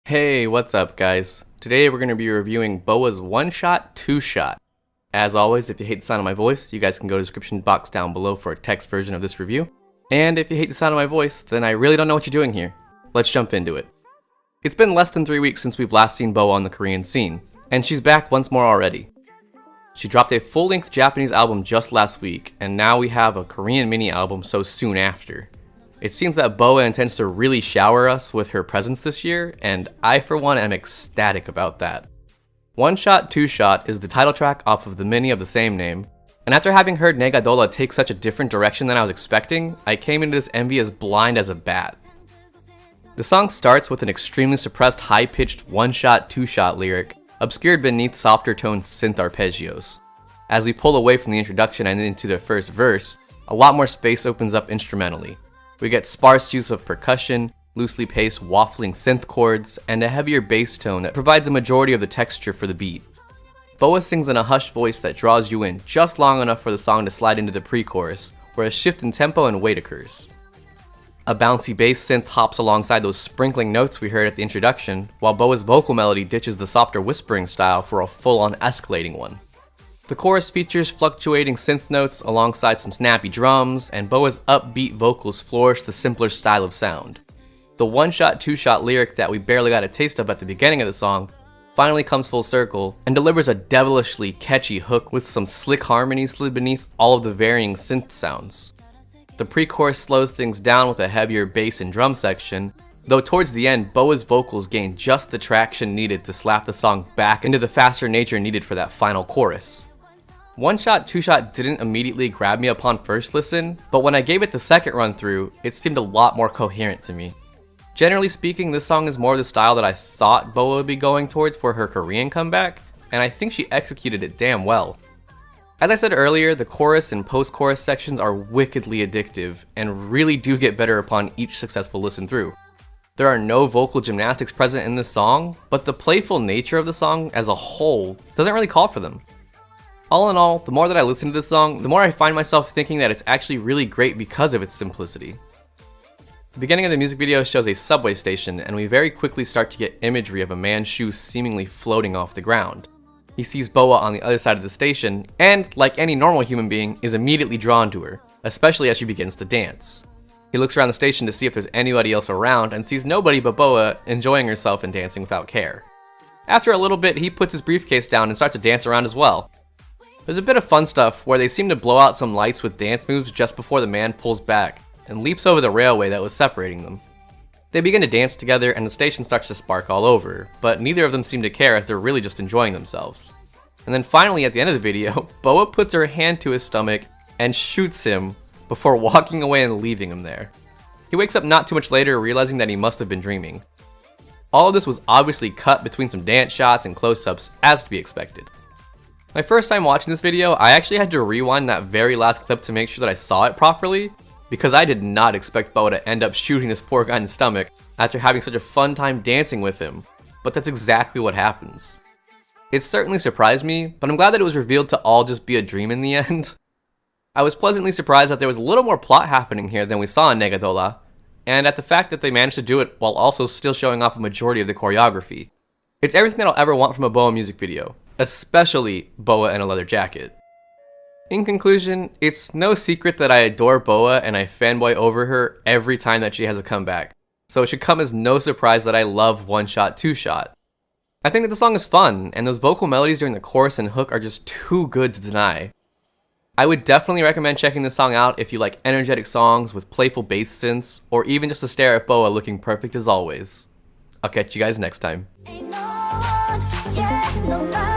Hey, what's up guys? Today we're going to be reviewing BoA's One Shot, Two Shot. As always, if you hate the sound of my voice, you guys can go to the description box down below for a text version of this review. And if you hate the sound of my voice, then I really don't know what you're doing here. Let's jump into it. It's been less than 3 weeks since we've last seen BoA on the Korean scene, and she's back once more already. She dropped a full-length Japanese album just last week, and now we have a Korean mini album so soon after. It seems that BoA intends to really shower us with her presence this year, and I for one am ecstatic about that. One Shot, Two Shot is the title track off of the mini of the same name, and after having heard Negadola take such a different direction than I was expecting, I came into this MV as blind as a bat. The song starts with an extremely suppressed high-pitched one shot, two shot lyric, obscured beneath softer toned synth arpeggios. As we pull away from the introduction and into the first verse, a lot more space opens up instrumentally. We get sparse use of percussion, loosely paced waffling synth chords, and a heavier bass tone that provides a majority of the texture for the beat. BoA sings in a hushed voice that draws you in just long enough for the song to slide into the pre-chorus, where a shift in tempo and weight occurs. A bouncy bass synth hops alongside those sprinkling notes we heard at the introduction, while BoA's vocal melody ditches the softer whispering style for a full-on escalating one. The chorus features fluctuating synth notes alongside some snappy drums, and BoA's upbeat vocals flourish the simpler style of sound. The one shot, two shot lyric that we barely got a taste of at the beginning of the song finally comes full circle and delivers a devilishly catchy hook with some slick harmonies slid beneath all of the varying synth sounds. The pre-chorus slows things down with a heavier bass and drum section, though towards the end, BoA's vocals gain just the traction needed to slap the song back into the faster nature needed for that final chorus. One Shot, Two Shot didn't immediately grab me upon first listen, but when I gave it the second run through, it seemed a lot more coherent to me. Generally speaking, this song is more the style that I thought BoA would be going towards for her Korean comeback, and I think she executed it damn well. As I said earlier, the chorus and post-chorus sections are wickedly addictive, and really do get better upon each successful listen through. There are no vocal gymnastics present in this song, but the playful nature of the song as a whole doesn't really call for them. All in all, the more that I listen to this song, the more I find myself thinking that it's actually really great because of its simplicity. The beginning of the music video shows a subway station, and we very quickly start to get imagery of a man's shoes seemingly floating off the ground. He sees BoA on the other side of the station, and, like any normal human being, is immediately drawn to her, especially as she begins to dance. He looks around the station to see if there's anybody else around, and sees nobody but BoA enjoying herself and dancing without care. After a little bit, he puts his briefcase down and starts to dance around as well. There's a bit of fun stuff where they seem to blow out some lights with dance moves just before the man pulls back and leaps over the railway that was separating them. They begin to dance together and the station starts to spark all over, but neither of them seem to care as they're really just enjoying themselves. And then finally at the end of the video, BoA puts her hand to his stomach and shoots him before walking away and leaving him there. He wakes up not too much later realizing that he must have been dreaming. All of this was obviously cut between some dance shots and close-ups as to be expected. My first time watching this video, I actually had to rewind that very last clip to make sure that I saw it properly, because I did not expect BoA to end up shooting this poor guy in the stomach after having such a fun time dancing with him, but that's exactly what happens. It certainly surprised me, but I'm glad that it was revealed to all just be a dream in the end. I was pleasantly surprised that there was a little more plot happening here than we saw in Negadola, and at the fact that they managed to do it while also still showing off a majority of the choreography. It's everything that I'll ever want from a BoA music video, especially BoA in a leather jacket. In conclusion, it's no secret that I adore BoA and I fanboy over her every time that she has a comeback, so it should come as no surprise that I love One Shot, Two Shot. I think that the song is fun, and those vocal melodies during the chorus and hook are just too good to deny. I would definitely recommend checking this song out if you like energetic songs with playful bass synths, or even just to stare at BoA looking perfect as always. I'll catch you guys next time. Ain't no one, yeah, no lie.